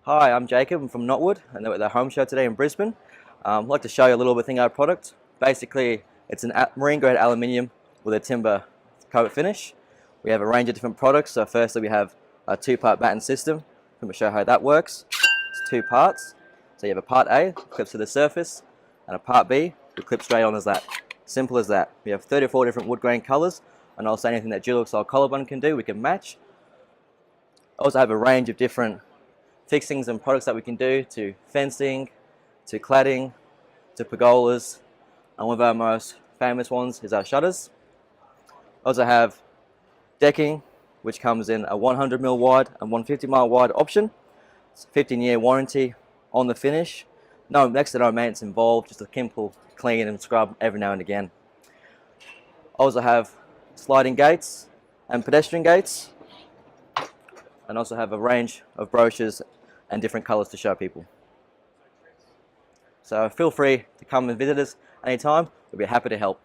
Hi, I'm Jacob. I'm from Knotwood, and we're at the home show today in Brisbane. I'd like to show you a little bit of our product. Basically, it's an marine grade aluminium with a timber coat finish. We have a range of different products. So firstly, we have a two-part batten system. I'm going to show how that works. It's two parts. So you have a part A, clips to the surface, and a part B, we clip straight on as that. Simple as that. We have 34 different wood grain colors, and also anything that Dulux or collarbone can do, we can match. I also have a range of different fixings and products that we can do to fencing, to cladding, to pergolas, and one of our most famous ones is our shutters. I also have decking, which comes in a 100mm wide and 150mm wide option. It's a 15-year warranty on the finish. Next to no maintenance involved, just a simple clean and scrub every now and again. I also have sliding gates and pedestrian gates, and also have a range of brochures and different colors to show people. So feel free to come and visit us anytime. We'll be happy to help.